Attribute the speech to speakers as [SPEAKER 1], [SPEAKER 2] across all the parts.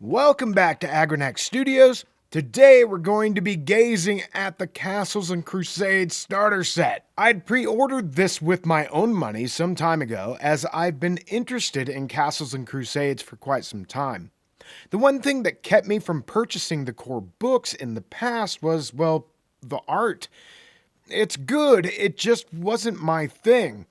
[SPEAKER 1] Welcome back to Agranak Studios. Today we're going to be gazing at the Castles Crusades Starter Set. I'd pre-ordered this with my own money some time ago, as I've been interested in Castles Crusades for quite some time. The one thing that kept me from purchasing the core books in the past was, well, the art. It's good, it just wasn't my thing.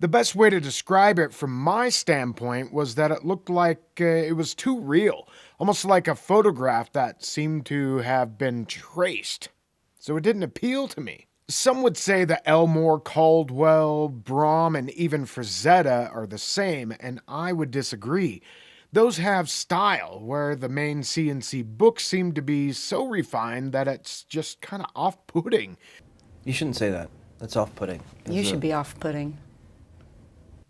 [SPEAKER 1] The best way to describe it from my standpoint was that it looked like it was too real, almost like a photograph that seemed to have been traced. So it didn't appeal to me. Some would say that Elmore, Caldwell, Brom, and even Frazetta are the same, and I would disagree. Those have style, where the main C&C books seem to be so refined that it's just kind of off-putting.
[SPEAKER 2] You shouldn't say that. That's off-putting.
[SPEAKER 3] You should be off-putting.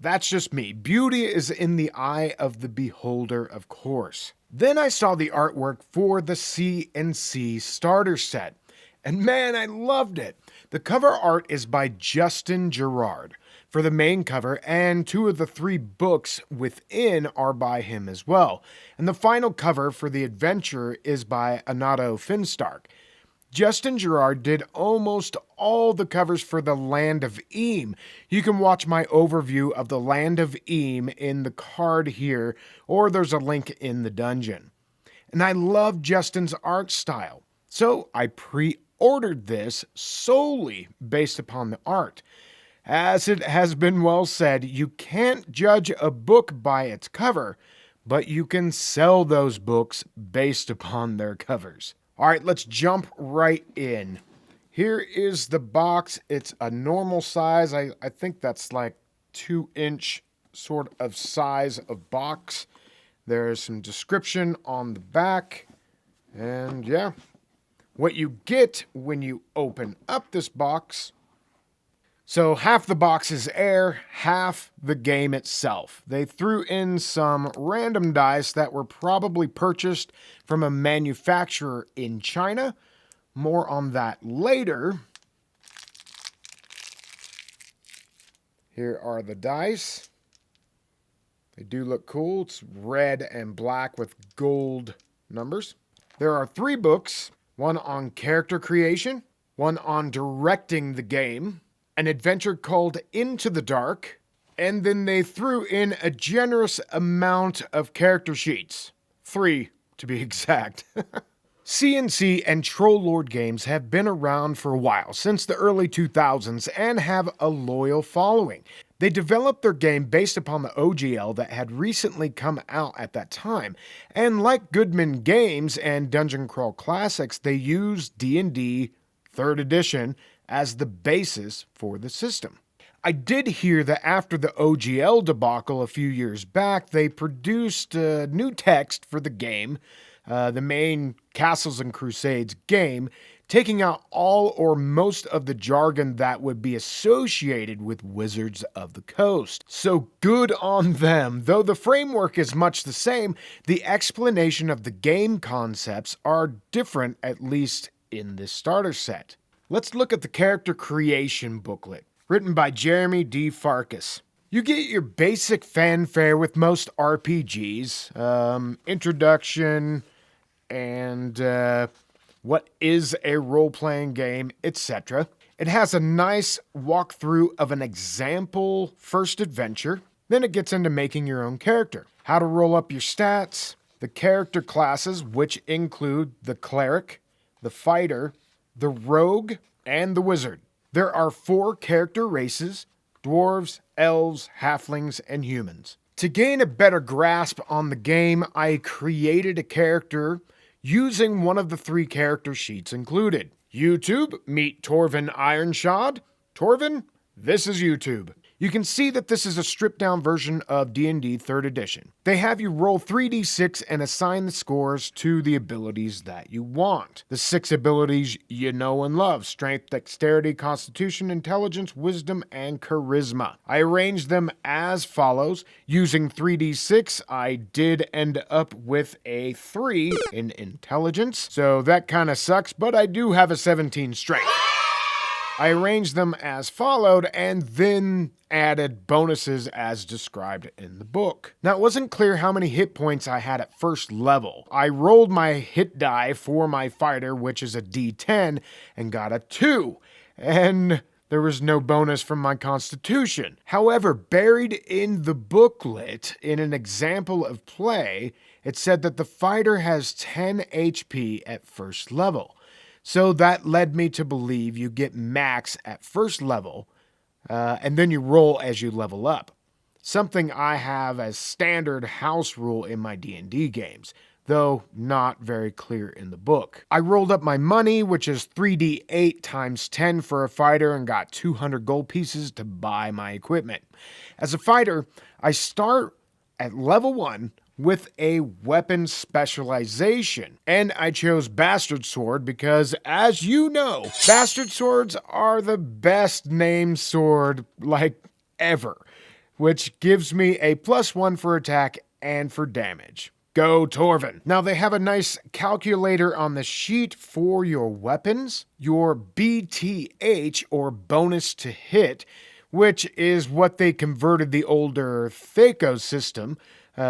[SPEAKER 1] That's just me. Beauty is in the eye of the beholder, of course. Then I saw the artwork for the C&C Starter Set, and man, I loved it. The cover art is by Justin Gerrard for the main cover, and 2 of the 3 books within are by him as well. And the final cover for the adventure is by Anato Finstark. Justin Gerrard did almost all the covers for the Land of Eam. You can watch my overview of the Land of Eam in the card here, or there's a link in the dungeon. And I love Justin's art style, so I pre-ordered this solely based upon the art. As it has been well said, you can't judge a book by its cover, but you can sell those books based upon their covers. All right, let's jump right in. Here is the box. It's a normal size. I think that's like 2-inch sort of size of box. There's some description on the back. And yeah, what you get when you open up this box. So half the box is air, half the game itself. They threw in some random dice that were probably purchased from a manufacturer in China. More on that later. Here are the dice. They do look cool. It's red and black with gold numbers. There are 3 books, one on character creation, one on directing the game, an adventure called Into the Dark, and then they threw in a generous amount of character sheets. 3, to be exact. C&C and Troll Lord games have been around for a while, since the early 2000s, and have a loyal following. They developed their game based upon the OGL that had recently come out at that time, and like Goodman Games and Dungeon Crawl Classics, they used D&D 3rd edition as the basis for the system. I did hear that after the OGL debacle a few years back, they produced new text for the game, the main Castles and Crusades game, taking out all or most of the jargon that would be associated with Wizards of the Coast. So good on them. Though the framework is much the same, the explanation of the game concepts are different, at least in this starter set. Let's look at the character creation booklet, written by Jeremy D. Farkas. You get your basic fanfare with most RPGs, introduction, and what is a role-playing game, etc. It has a nice walkthrough of an example first adventure. Then it gets into making your own character, how to roll up your stats, the character classes, which include the cleric, the fighter, the rogue, and the wizard. There are 4 character races: dwarves, elves, halflings, and humans. To gain a better grasp on the game, I created a character using one of the 3 character sheets included. YouTube, meet Torvin Ironshod. Torvin, this is YouTube. You can see that this is a stripped-down version of D&D 3rd edition. They have you roll 3d6 and assign the scores to the abilities that you want. The 6 abilities you know and love: strength, dexterity, constitution, intelligence, wisdom, and charisma. I arranged them as follows. Using 3d6, I did end up with a 3 in intelligence, so that kind of sucks, but I do have a 17 strength. I arranged them as followed and then added bonuses as described in the book. Now, it wasn't clear how many hit points I had at first level. I rolled my hit die for my fighter, which is a D10, and got a 2. And there was no bonus from my constitution. However, buried in the booklet, in an example of play, it said that the fighter has 10 HP at first level. So that led me to believe you get max at first level, and then you roll as you level up. Something I have as standard house rule in my D&D games, though not very clear in the book. I rolled up my money, which is 3d8 times 10 for a fighter, and got 200 gold pieces to buy my equipment. As a fighter, I start at level 1 with a weapon specialization, and I chose Bastard Sword because, as you know, Bastard Swords are the best named sword like ever, which gives me a +1 for attack and for damage. Go Torvin. Now they have a nice calculator on the sheet for your weapons, your BTH or bonus to hit, which is what they converted the older Thaco system.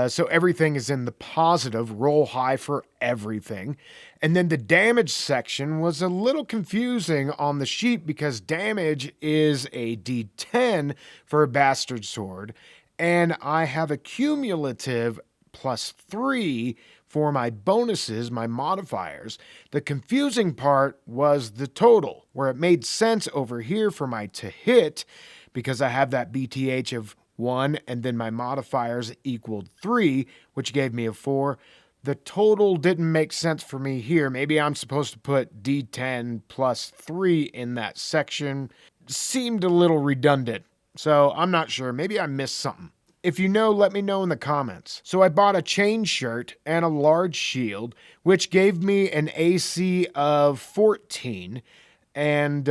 [SPEAKER 1] So everything is in the positive, roll high for everything. And then the damage section was a little confusing on the sheet because damage is a D10 for a Bastard Sword, and I have a cumulative +3 for my bonuses, my modifiers. The confusing part was the total, where it made sense over here for my to hit because I have that BTH of 1, and then my modifiers equaled 3, which gave me a 4. The total didn't make sense for me here. Maybe I'm supposed to put D10 +3 in that section. Seemed a little redundant, so I'm not sure. Maybe I missed something. If you know, let me know in the comments. So I bought a chain shirt and a large shield, which gave me an AC of 14, and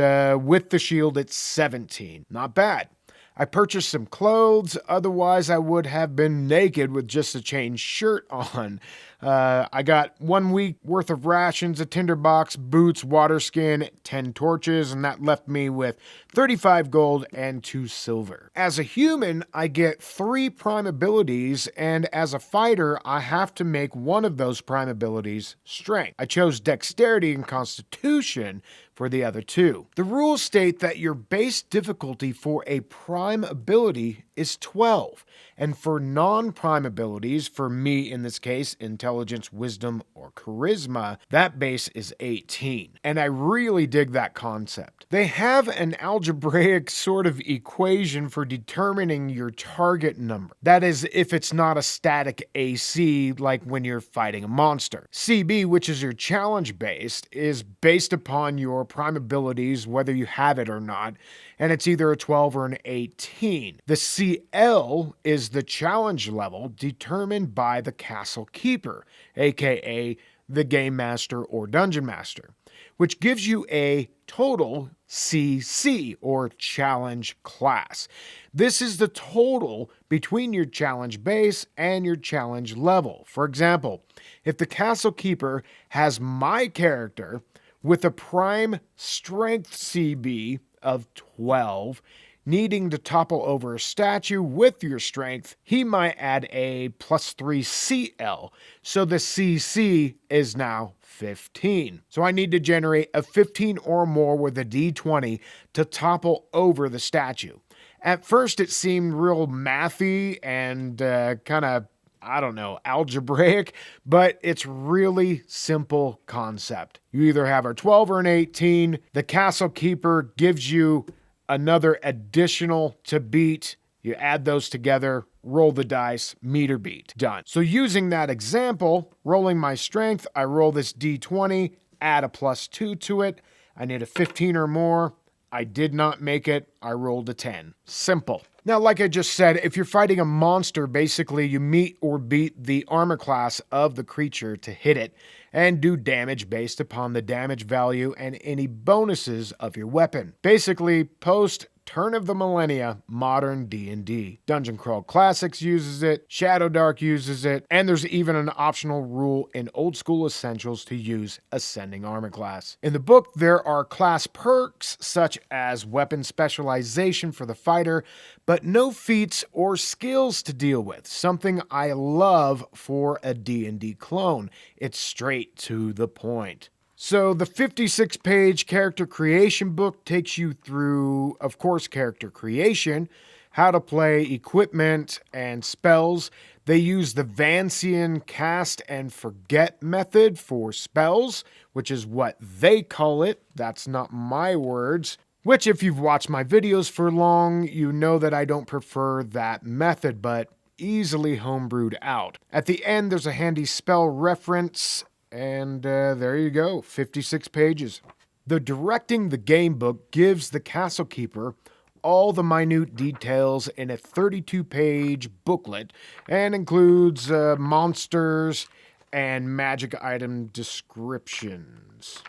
[SPEAKER 1] with the shield it's 17. Not bad. I purchased some clothes, otherwise I would have been naked with just a chain shirt on. I got 1 week worth of rations, a tinderbox, boots, water skin, 10 torches, and that left me with 35 gold and 2 silver. As a human, I get 3 prime abilities, and as a fighter, I have to make one of those prime abilities strength. I chose dexterity and constitution for the other 2. The rules state that your base difficulty for a prime ability is 12, and for non-prime abilities, for me in this case, intelligence, wisdom, or charisma, that base is 18. And I really dig that concept. They have an algebraic sort of equation for determining your target number. That is, if it's not a static AC like when you're fighting a monster. CB, which is your challenge based, is based upon your prime abilities, whether you have it or not, and it's either a 12 or an 18. The CL is the challenge level determined by the Castle Keeper, aka the Game Master or Dungeon Master, which gives you a total CC or challenge class. This is the total between your challenge base and your challenge level. For example, if the Castle Keeper has my character with a prime strength CB of 12, needing to topple over a statue with your strength, he might add a +3 CL, so the CC is now 15. So I need to generate a 15 or more with a D20 to topple over the statue. At first it seemed real mathy and kind of, I don't know, algebraic, but it's really simple concept. You either have a 12 or an 18. The Castle Keeper gives you another additional to beat. You add those together, roll the dice, meet or beat. Done. So using that example, rolling my strength, I roll this D20, add a +2 to it. I need a 15 or more. I did not make it. I rolled a 10. Simple. Now, like I just said, if you're fighting a monster, basically you meet or beat the armor class of the creature to hit it and do damage based upon the damage value and any bonuses of your weapon. Basically, post turn of the millennia modern D&D. Dungeon Crawl Classics uses it, Shadow Dark uses it, and there's even an optional rule in Old School Essentials to use Ascending Armor Class. In the book, there are class perks such as weapon specialization for the fighter, but no feats or skills to deal with, something I love for a D&D clone. It's straight to the point. So the 56-page character creation book takes you through, of course, character creation, how to play equipment and spells. They use the Vancian cast and forget method for spells, which is what they call it. That's not my words. Which, if you've watched my videos for long, you know that I don't prefer that method, but easily homebrewed out. At the end, there's a handy spell reference. And there you go, 56 pages. The Directing the Game book gives the Castle Keeper all the minute details in a 32-page booklet and includes monsters and magic item descriptions.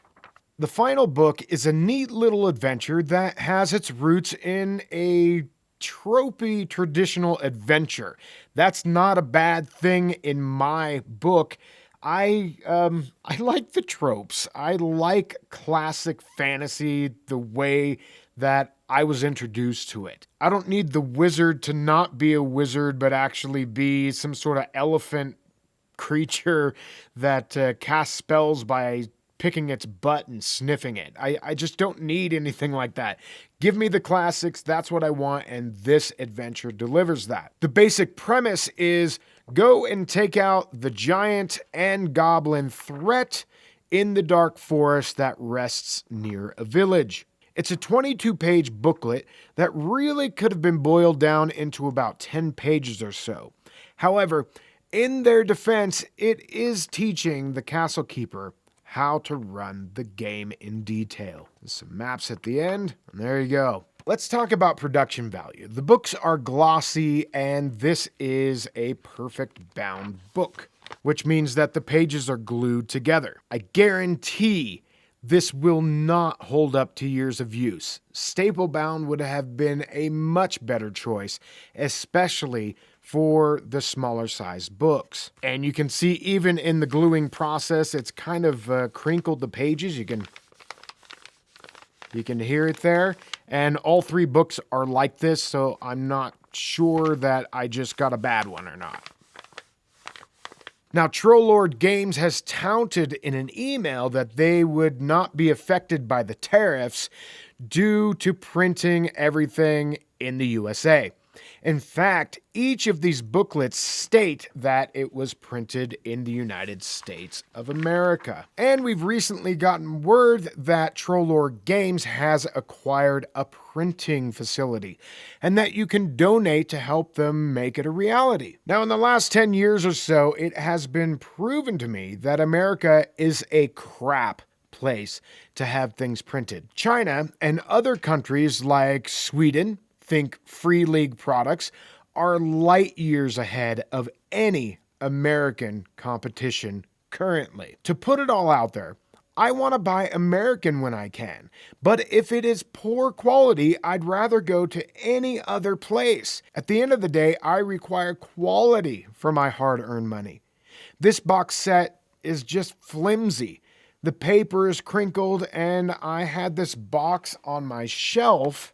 [SPEAKER 1] The final book is a neat little adventure that has its roots in a tropey traditional adventure. That's not a bad thing in my book. I like the tropes. I like classic fantasy the way that I was introduced to it. I don't need the wizard to not be a wizard, but actually be some sort of elephant creature that casts spells by picking its butt and sniffing it. I just don't need anything like that. Give me the classics, that's what I want, and this adventure delivers that. The basic premise is go and take out the giant and goblin threat in the dark forest that rests near a village. It's a 22-page booklet that really could have been boiled down into about 10 pages or so. However, in their defense, it is teaching the Castle Keeper how to run the game in detail. There's some maps at the end, and there you go. Let's talk about production value. The books are glossy, and this is a perfect bound book, which means that the pages are glued together. I guarantee this will not hold up to years of use. Staple bound would have been a much better choice, especially for the smaller size books. And you can see even in the gluing process, it's kind of crinkled the pages. You can hear it there. And all three books are like this, so I'm not sure that I just got a bad one or not. Now, Trollord Games has touted in an email that they would not be affected by the tariffs due to printing everything in the USA. In fact, each of these booklets state that it was printed in the United States of America. And we've recently gotten word that Trollord Games has acquired a printing facility and that you can donate to help them make it a reality. Now, in the last 10 years or so, it has been proven to me that America is a crap place to have things printed. China and other countries like Sweden, think Free League products, are light years ahead of any American competition currently. To put it all out there, I want to buy American when I can, but if it is poor quality, I'd rather go to any other place. At the end of the day, I require quality for my hard-earned money. This box set is just flimsy. The paper is crinkled, and I had this box on my shelf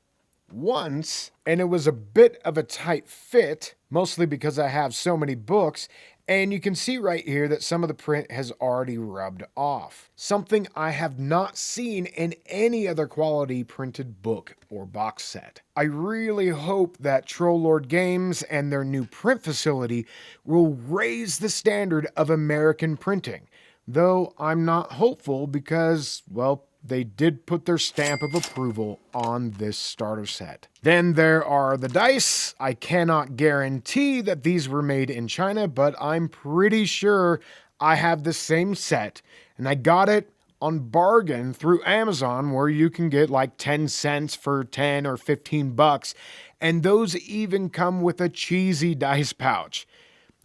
[SPEAKER 1] once, and it was a bit of a tight fit, mostly because I have so many books, and you can see right here that some of the print has already rubbed off. Something I have not seen in any other quality printed book or box set. I really hope that Trollord Games and their new print facility will raise the standard of American printing, though I'm not hopeful because, well, they did put their stamp of approval on this starter set. Then there are the dice. I cannot guarantee that these were made in China, but I'm pretty sure I have the same set, and I got it on bargain through Amazon, where you can get like 10 cents for 10 or 15 bucks, and those even come with a cheesy dice pouch.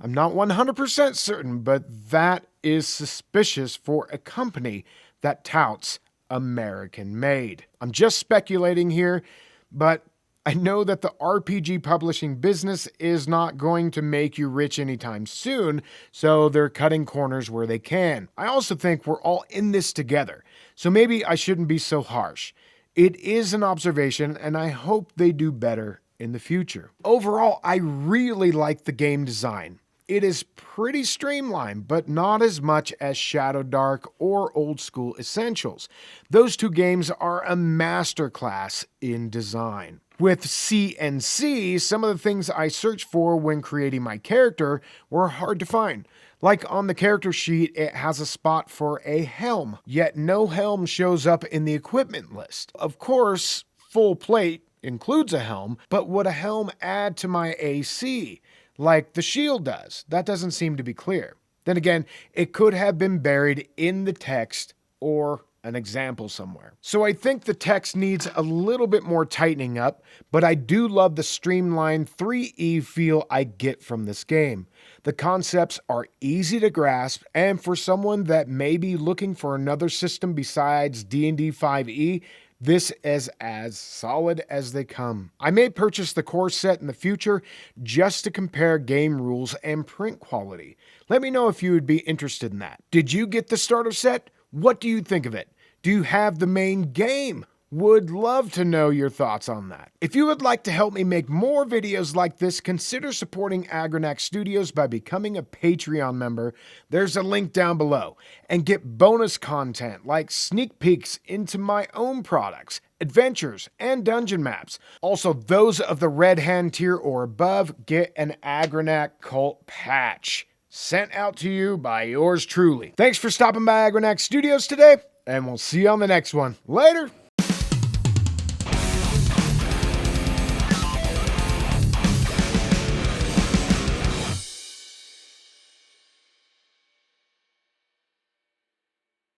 [SPEAKER 1] I'm not 100% certain, but that is suspicious for a company that touts American made. I'm just speculating here, but I know that the RPG publishing business is not going to make you rich anytime soon, so they're cutting corners where they can. I also think we're all in this together, so maybe I shouldn't be so harsh. It is an observation, and I hope they do better in the future. Overall, I really like the game design. It is pretty streamlined, but not as much as Shadow Dark or Old School Essentials. Those two games are a masterclass in design. With CNC, some of the things I searched for when creating my character were hard to find. Like on the character sheet, it has a spot for a helm, yet no helm shows up in the equipment list. Of course, full plate includes a helm, but would a helm add to my AC? Like the shield does? That doesn't seem to be clear. Then again, it could have been buried in the text or an example somewhere. So I think the text needs a little bit more tightening up, but I do love the streamlined 3E feel I get from this game. The concepts are easy to grasp, and for someone that may be looking for another system besides D&D 5e, this is as solid as they come. I may purchase the core set in the future just to compare game rules and print quality. Let me know if you would be interested in that. Did you get the starter set? What do you think of it? Do you have the main game? Would love to know your thoughts on that. If you would like to help me make more videos like this, consider supporting Agranak Studios by becoming a Patreon member. There's a link down below. And get bonus content like sneak peeks into my own products, adventures, and dungeon maps. Also, those of the Red Hand tier or above get an Agranak Cult patch sent out to you by yours truly. Thanks for stopping by Agranak Studios today, and we'll see you on the next one. Later!